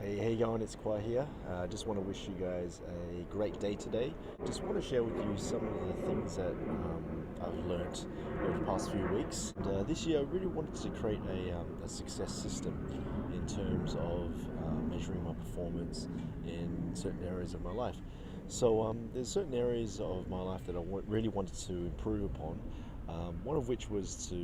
Hey, how you going? It's Khoa here. I just want to wish you guys a great day today. Just want to share with you some of the things that I've learnt over the past few weeks. And, this year, I really wanted to create a success system in terms of measuring my performance in certain areas of my life. So there's certain areas of my life that I really wanted to improve upon. One of which was to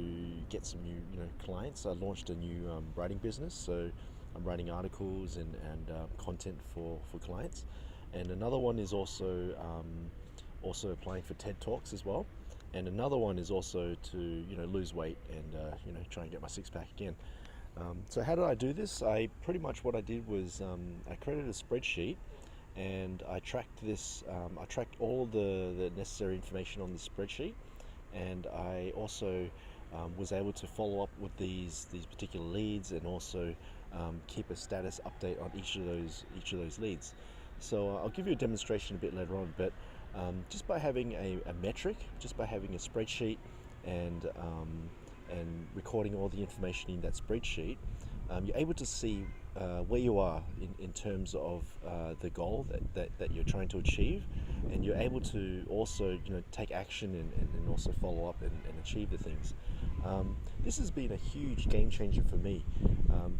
get some new, clients. I launched a new writing business, so I'm writing articles and content for clients. And another one is also applying for TED Talks as well. And another one is also to lose weight and try and get my six pack again. So how did I do this? I pretty much what I did was I created a spreadsheet and I tracked this. I tracked all the necessary information on the spreadsheet, and I also was able to follow up with these particular leads, and also keep a status update on each of those leads. So I'll give you a demonstration a bit later on, but just by having a metric, just by having a spreadsheet and recording all the information in that spreadsheet, you're able to see where you are in terms of the goal that you're trying to achieve, and you're able to also take action and also follow up and achieve the things. This has been a huge game changer for me,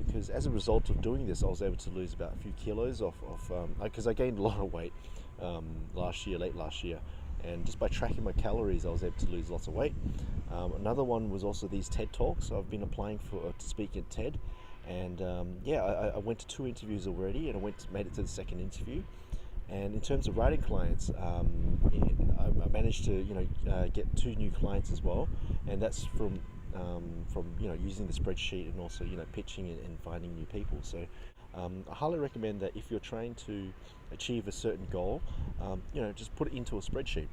because as a result of doing this, I was able to lose about a few kilos because I gained a lot of weight late last year, and just by tracking my calories, I was able to lose lots of weight. Another one was also these TED Talks. I've been applying to speak at TED, and I went to 2 interviews already, and I made it to the second interview. And in terms of writing clients, I managed to get 2 new clients as well, and that's from using the spreadsheet and also pitching and finding new people. So I highly recommend that if you're trying to achieve a certain goal, just put it into a spreadsheet.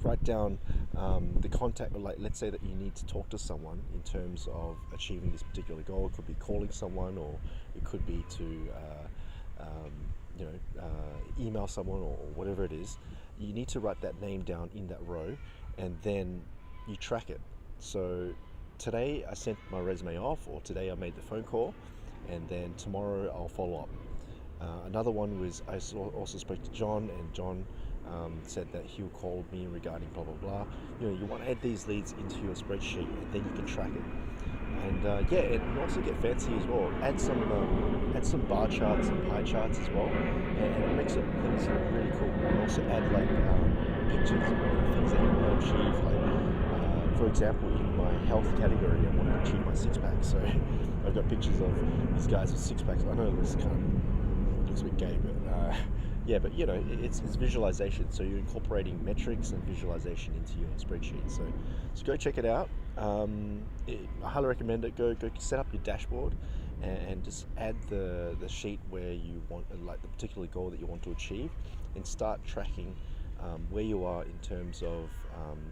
Write down the contact, like let's say that you need to talk to someone in terms of achieving this particular goal. It could be calling someone, or it could be to email someone, or whatever it is. You need to write that name down in that row, and then you track it. So today I sent my resume off, or today I made the phone call, and then tomorrow I'll follow up. Another one was I also spoke to John, and John said that he'll call me regarding blah blah blah. You want to add these leads into your spreadsheet, and then you can track it. And and you also get fancy as well. Add some bar charts and pie charts as well, and it makes things look really cool. And also add pictures of things that you want to achieve. For example, in my health category, I want to achieve my six pack. So I've got pictures of these guys with six packs. I know this looks a bit gay, but it's visualization. So you're incorporating metrics and visualization into your spreadsheet. So go check it out. I highly recommend it. Go set up your dashboard and just add the sheet where you want, like the particular goal that you want to achieve, and start tracking where you are in terms of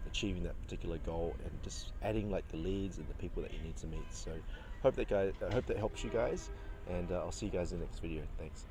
achieving that particular goal, and just adding the leads and the people that you need to meet. So I hope that helps you guys, and I'll see you guys in the next video. Thanks.